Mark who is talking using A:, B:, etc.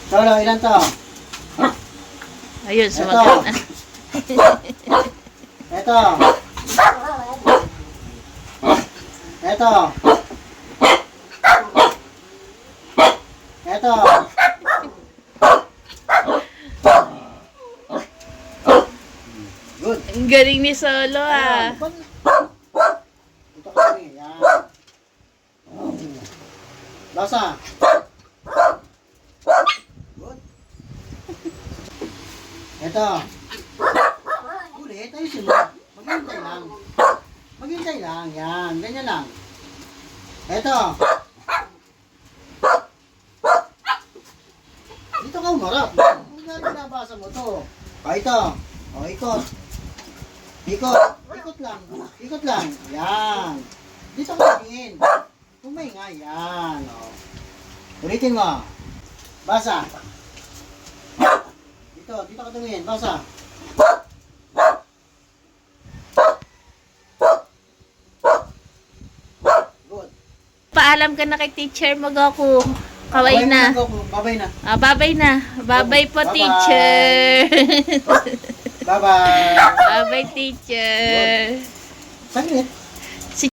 A: Lolo, ilan to?
B: Ayun, sumagot na.
A: Ito. Ito. Ito. Good.
B: Ang galing ni Solo ah.
A: Ito kami. Yan. Basa. Good. Ito. Ulit. Ayusin mo. Maghintay lang. Maghintay lang. Yan. Ganyan lang. Ito. Dito ka umarap. Kung nabasa mo to. Ito. O, ikot. Ikot. Ikot lang. Ikot lang. Yan. Dito ka tingin. Kumingay. Yan. O. Ulitin mo. Basa. Dito. Dito ka tumingin. Basa. Good.
B: Paalam ka na kay teacher mo, Goku. Kaway na.
A: Babay na.
B: Ah, babay na. Babay po,
A: Bye-bye.
B: teacher.
A: Bye-bye.
B: Babay, teacher.
A: Saglit.